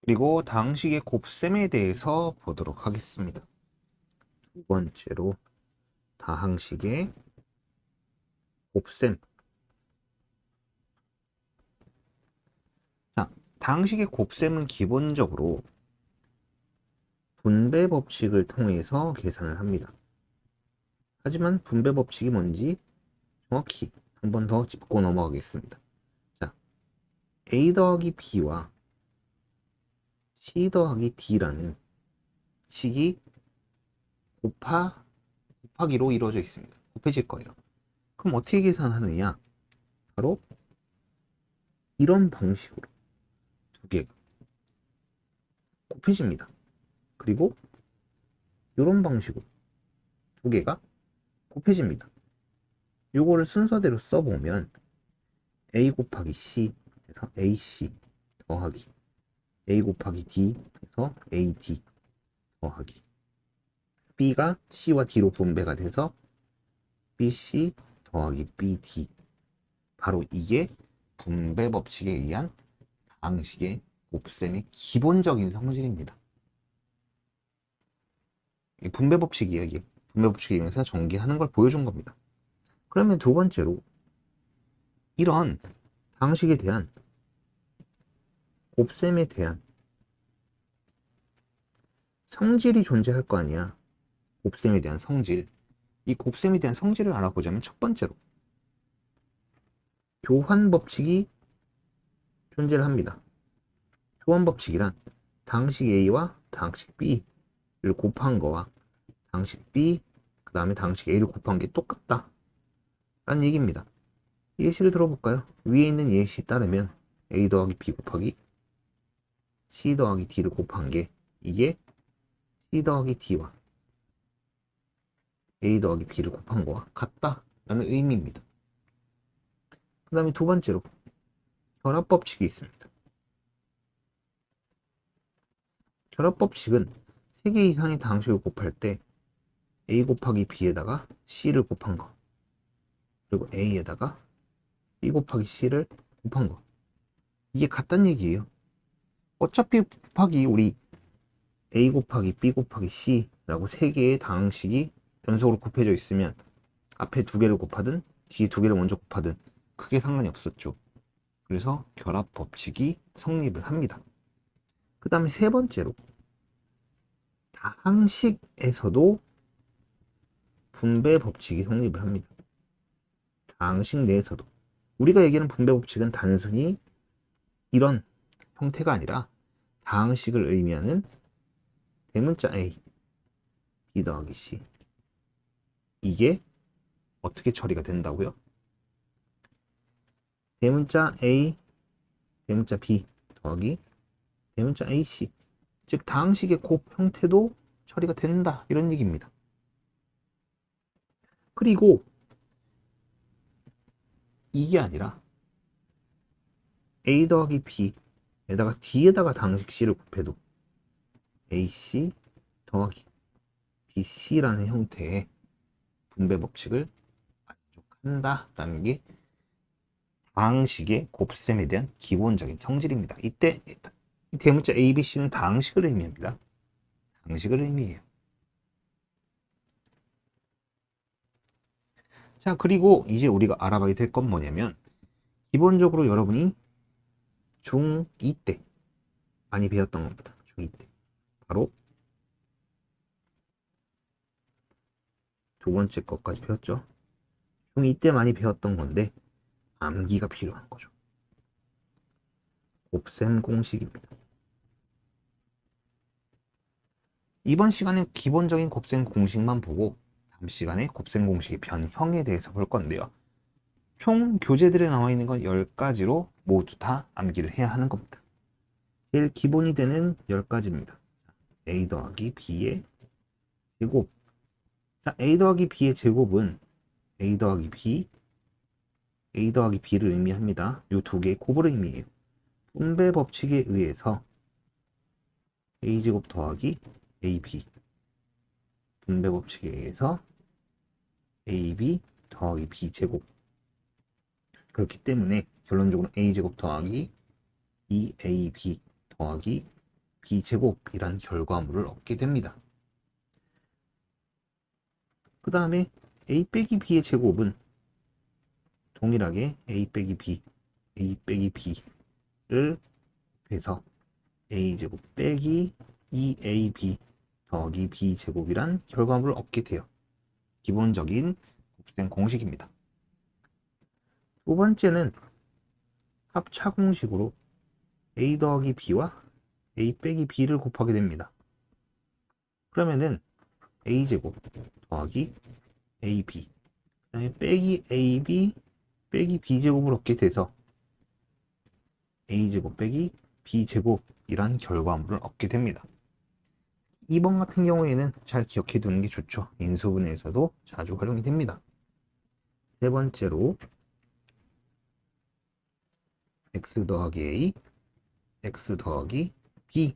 그리고 다항식의 곱셈에 대해서 보도록 하겠습니다. 두 번째로 다항식의 곱셈. 자, 다항식의 곱셈은 기본적으로 분배 법칙을 통해서 계산을 합니다. 하지만 분배 법칙이 뭔지 정확히 한 번 더 짚고 넘어가겠습니다. 자, a 더하기 b와 c 더하기 d라는 식이 곱하기로 이루어져 있습니다. 곱해질 거예요. 그럼 어떻게 계산하느냐? 바로 이런 방식으로 두 개가 곱해집니다. 그리고 이런 방식으로 두 개가 곱해집니다. 요거를 순서대로 써보면 a 곱하기 c 해서 ac 더하기 a 곱하기 d 해서 ad 더하기 b가 c와 d로 분배가 돼서 bc 더하기 bd, 바로 이게 분배 법칙에 의한 다항식의 곱셈의 기본적인 성질입니다. 분배 법칙이에요. 이게 분배 법칙에 의해서 전개하는 걸 보여준 겁니다. 그러면 두 번째로 이런 다항식에 대한 곱셈에 대한 성질이 존재할 거 아니야. 곱셈에 대한 성질. 이 곱셈에 대한 성질을 알아보자면 첫 번째로 교환 법칙이 존재를 합니다. 교환 법칙이란 다항식 A와 다항식 B를 곱한 거와 다항식 B, 그 다음에 다항식 A를 곱한 게 똑같다 라는 얘기입니다. 예시를 들어볼까요? 위에 있는 예시에 따르면 A 더하기 B 곱하기 C 더하기 D를 곱한 게 이게 C 더하기 D와 A 더하기 B를 곱한 거와 같다 라는 의미입니다. 그 다음에 두 번째로 결합 법칙이 있습니다. 결합 법칙은 3개 이상의 다항식을 곱할 때 A 곱하기 B에다가 C를 곱한 거, 그리고 A에다가 B 곱하기 C를 곱한 거, 이게 같다는 얘기예요. 어차피 곱하기 우리 A 곱하기 B 곱하기 C라고 3개의 다항식이 연속으로 곱해져 있으면 앞에 2개를 곱하든 뒤에 2개를 먼저 곱하든 크게 상관이 없었죠. 그래서 결합 법칙이 성립을 합니다. 그 다음에 세 번째로 다항식에서도 분배 법칙이 성립을 합니다. 다항식 내에서도 우리가 얘기하는 분배 법칙은 단순히 이런 형태가 아니라 다항식을 의미하는 대문자 A, B 더하기 C, 이게 어떻게 처리가 된다고요? 대문자 A, 대문자 B 더하기 대문자 AC, 즉 다항식의 곱 형태도 처리가 된다 이런 얘기입니다. 그리고 이게 아니라 A 더하기 B에다가 D에다가 다항식 C를 곱해도 AC 더하기 BC라는 형태의 분배 법칙을 만족한다라는 게 다항식의 곱셈에 대한 기본적인 성질입니다. 이때 대문자 A, B, C는 다항식을 의미합니다. 다항식을 의미해요. 자, 그리고 이제 우리가 알아봐야 될 건 뭐냐면 기본적으로 여러분이 중2 때 많이 배웠던 겁니다. 중2 때. 바로 두 번째 것까지 배웠죠. 중2 때 많이 배웠던 건데 암기가 필요한 거죠. 곱셈 공식입니다. 이번 시간에 기본적인 곱셈 공식만 보고 다음 시간에 곱셈 공식의 변형에 대해서 볼 건데요. 총 교재들에 나와 있는 건 10가지로 모두 다 암기를 해야 하는 겁니다. 제일 기본이 되는 10가지입니다. a 더하기 b의 제곱. 자, a 더하기 b의 제곱은 a 더하기 b, a 더하기 b를 의미합니다. 이 두 개의 곱을 의미해요. 분배 법칙에 의해서 a제곱 더하기 ab, 분배 법칙에 의해서 ab 더하기 b제곱. 그렇기 때문에 결론적으로 a제곱 더하기 2ab 더하기 b제곱이란 결과물을 얻게 됩니다. 그 다음에 a 빼기 b의 제곱은 동일하게 a 빼기 b를 해서 a제곱 빼기 2ab 더하기 b제곱이란 결과물을 얻게 돼요. 기본적인 곱셈 공식입니다. 두 번째는 합차 공식으로 a 더하기 b와 a 빼기 b를 곱하게 됩니다. 그러면은 a제곱 더하기 ab 그다음에 빼기 ab 빼기 b제곱을 얻게 돼서 a제곱 빼기 b제곱이란 결과물을 얻게 됩니다. 2번 같은 경우에는 잘 기억해 두는 게 좋죠. 인수분해에서도 자주 활용이 됩니다. 세 번째로 x 더하기 a, x 더하기 b.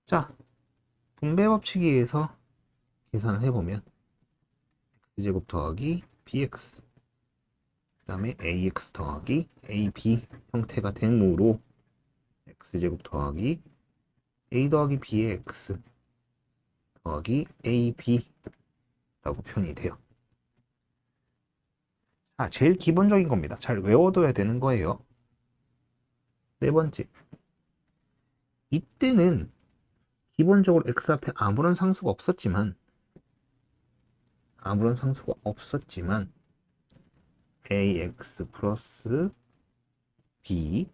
자, 분배 법칙에 의해서 계산을 해보면 x제곱 더하기 bx 그 다음에 ax 더하기 ab 형태가 되므로 x제곱 더하기 a 더하기 b의 x 더하기 ab 라고 표현이 돼요. 자, 제일 기본적인 겁니다. 잘 외워둬야 되는 거예요. 네 번째, 이때는 기본적으로 x 앞에 아무런 상수가 없었지만 ax 플러스 b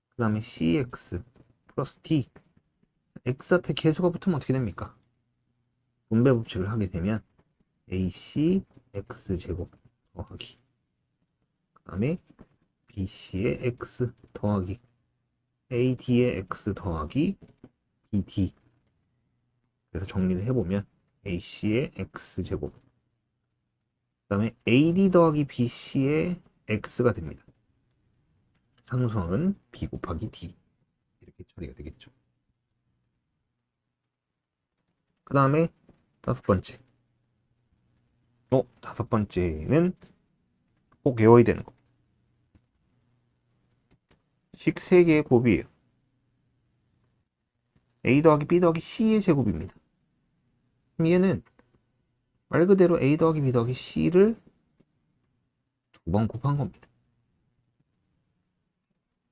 그 다음에 cx 플러스 d x 앞에 계수가 붙으면 어떻게 됩니까? 분배 법칙을 하게 되면 ac x제곱 더하기 그 다음에 bc의 x 더하기 ad의 x 더하기 bd 그래서 정리를 해보면 ac의 x제곱 그 다음에 ad 더하기 bc의 x가 됩니다. 상수항은 b 곱하기 d 이렇게 처리가 되겠죠. 그 다음에 다섯 번째는 꼭 외워야 되는 거. 식 3개의 곱이에요. a 더하기 b 더하기 c의 제곱입니다. 얘는 말 그대로 a 더하기 b 더하기 c를 두 번 곱한 겁니다.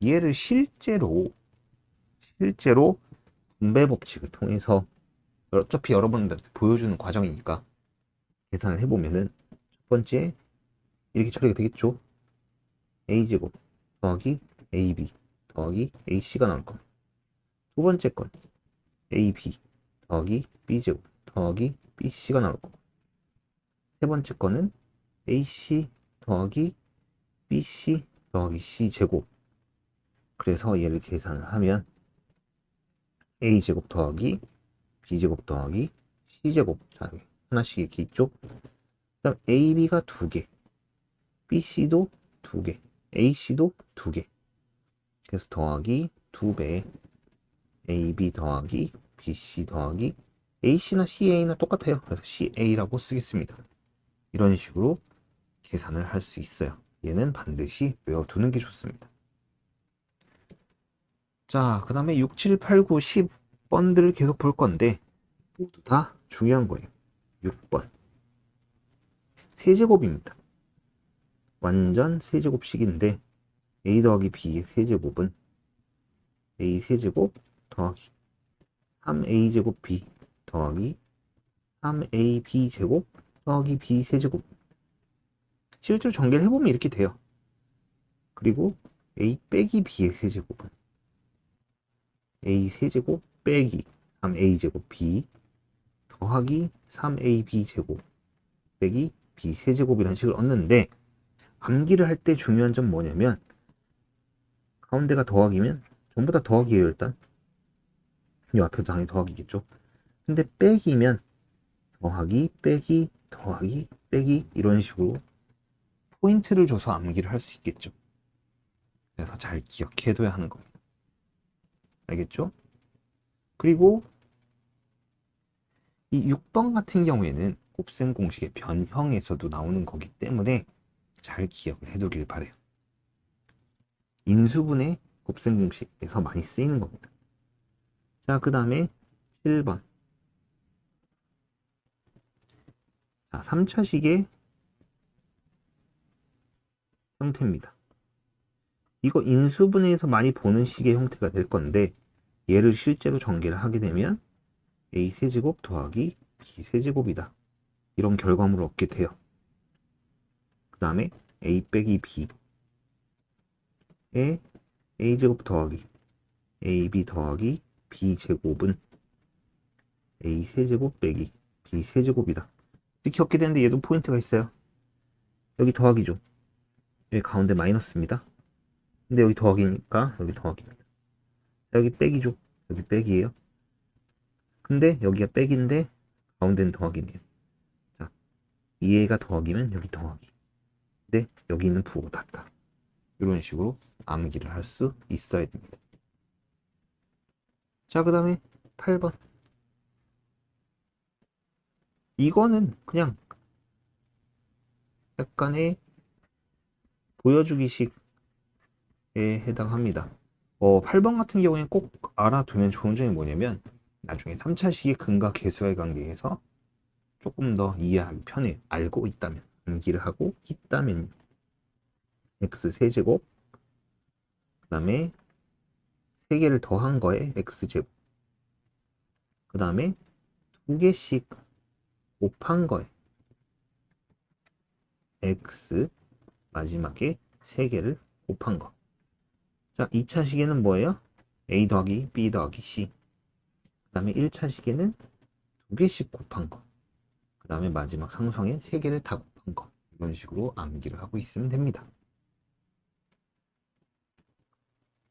얘를 실제로 분배 법칙을 통해서 어차피 여러분들한테 보여주는 과정이니까 계산을 해보면은 첫 번째 이렇게 처리가 되겠죠. a제곱 더하기 ab 더하기 ac가 나올 겁니다. 두 번째 건 ab 더하기 b제곱 더하기 bc가 나올 거고 세 번째 거는 ac 더하기 bc 더하기 c제곱 그래서 얘를 계산을 하면 a제곱 더하기 b제곱 더하기 c제곱 자, 하나씩 이렇게 있죠. 그 다음 ab가 2개 bc도 2개 ac도 2개 그래서 더하기 2배 ab 더하기 bc 더하기 ac나 ca나 똑같아요. 그래서 ca라고 쓰겠습니다. 이런 식으로 계산을 할 수 있어요. 얘는 반드시 외워두는 게 좋습니다. 자, 그 다음에 6, 7, 8, 9, 10번들을 계속 볼 건데 모두 다 중요한 거예요. 6번 세제곱입니다. 완전 세제곱식인데 a 더하기 b의 세제곱은 a 세제곱 더하기 3a제곱 b 더하기 3ab 제곱 더하기 b 세제곱 실제로 전개를 해보면 이렇게 돼요. 그리고 a 빼기 b의 세제곱은 a 세제곱 빼기 3a제곱 b 더하기 3ab 제곱 빼기 b 세제곱이라는 식을 얻는데 암기를 할 때 중요한 점 뭐냐면 가운데가 더하기면 전부 다 더하기예요. 일단 이 앞에도 당연히 더하기겠죠. 근데 빼기면 더하기 빼기 더하기 빼기 이런 식으로 포인트를 줘서 암기를 할 수 있겠죠. 그래서 잘 기억해둬야 하는 겁니다. 알겠죠? 그리고 이 6번 같은 경우에는 곱셈 공식의 변형에서도 나오는 거기 때문에 잘 기억을 해두길 바래요. 인수분해 곱셈 공식에서 많이 쓰이는 겁니다. 자, 그 다음에 7번. 자, 3차식의 형태입니다. 이거 인수분해에서 많이 보는 식의 형태가 될 건데, 얘를 실제로 전개를 하게 되면 a 세제곱 더하기 b 세제곱이다. 이런 결과물을 얻게 돼요. 그 다음에 a 빼기 b에 a제곱 더하기 ab 더하기 b제곱은 a 세제곱 빼기 b 세제곱이다. 이렇게 얻게 되는데 얘도 포인트가 있어요. 여기 더하기죠. 여기 가운데 마이너스입니다. 근데 여기 더하기니까 여기 더하기입니다. 여기 빼기죠. 여기 빼기예요. 근데 여기가 빼기인데 가운데는 더하기네요. 자, 얘가 더하기면 여기 더하기. 근데 여기 있는 부호가 같다. 이런 식으로 암기를 할 수 있어야 됩니다. 자, 그 다음에 8번. 이거는 그냥 약간의 보여주기식에 해당합니다. 8번 같은 경우에는 꼭 알아두면 좋은 점이 뭐냐면 나중에 3차식의 근과 계수의 관계에서 조금 더 이해하기 편해요. 알고 있다면, 암기를 하고 있다면 x 세제곱, 그 다음에 3개를 더한 거에 x제곱, 그 다음에 2개씩 곱한 거에 x, 마지막에 3개를 곱한 거. 자, 2차 시계는 뭐예요? a 더하기 b 더하기 c. 그 다음에 1차 시계는 2개씩 곱한 거. 그 다음에 마지막 상수항에 3개를 다 곱한 거. 이런 식으로 암기를 하고 있으면 됩니다.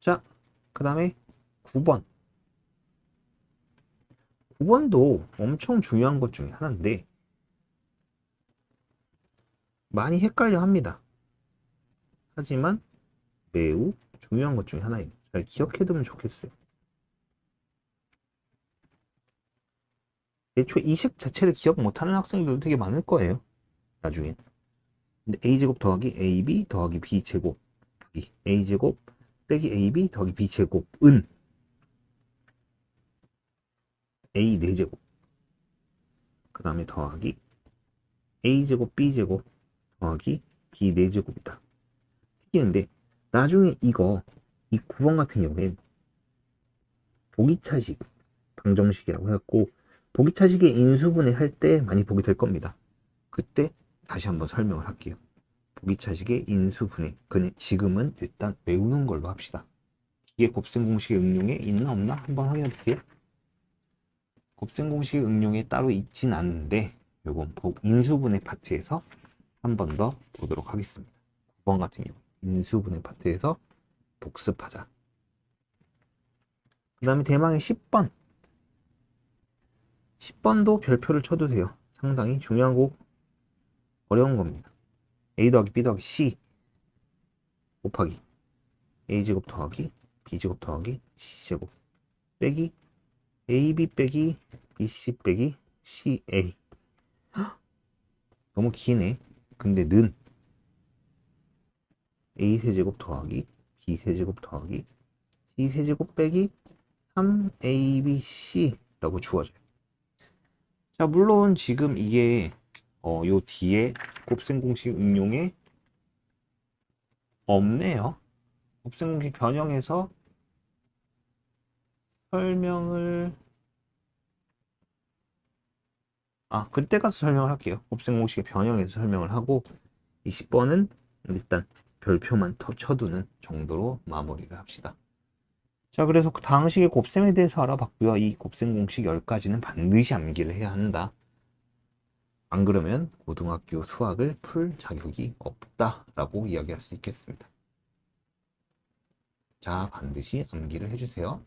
자, 그 다음에 9번. 9번도 엄청 중요한 것 중에 하나인데 많이 헷갈려 합니다. 하지만 매우 중요한 것 중에 하나예요. 잘 기억해두면 좋겠어요. 애초에 이 식 자체를 기억 못하는 학생들도 되게 많을 거예요. 나중에. 근데 a제곱 더하기 ab 더하기 b제곱 더하기 a제곱 빼기 ab 더하기 b제곱은 a 4제곱 그 다음에 더하기 a제곱 b제곱 더하기 b 4제곱이다. 생기는데 나중에 이 9번 같은 경우엔 보기차식 방정식이라고 해갖고 보기차식의 인수분해 할 때 많이 보게 될 겁니다. 그때 다시 한번 설명을 할게요. 보기차식의 인수분해. 그냥 지금은 일단 외우는 걸로 합시다. 이게 곱셈 공식의 응용에 있나 없나 한번 확인해 볼게요. 곱셈 공식의 응용에 따로 있진 않는데 요건 인수분해 파트에서 한 번 더 보도록 하겠습니다. 9번 같은 경우 인수분해 파트에서 복습하자. 그 다음에 대망의 10번. 10번도 별표를 쳐도 돼요. 상당히 중요하고 어려운 겁니다. a 더하기 b 더하기 c 곱하기 a제곱 더하기 b제곱 더하기 c제곱 빼기 ab 빼기 bc 빼기 ca. 너무 기네. 근데 는 a 세제곱 더하기 b 세제곱 더하기 c 세제곱 빼기 3abc라고 주어져요. 자, 물론 지금 이게 요 뒤에 곱셈 공식 응용에 없네요. 곱셈 공식 변형해서 설명을 그때 가서 설명을 할게요. 곱셈 공식의 변형해서 설명을 하고 20번은 일단 별표만 더 쳐두는 정도로 마무리를 합시다. 자, 그래서 그 다항식의 곱셈에 대해서 알아봤고요. 이 곱셈 공식 10가지는 반드시 암기를 해야 한다. 안 그러면 고등학교 수학을 풀 자격이 없다라고 이야기할 수 있겠습니다. 자, 반드시 암기를 해주세요.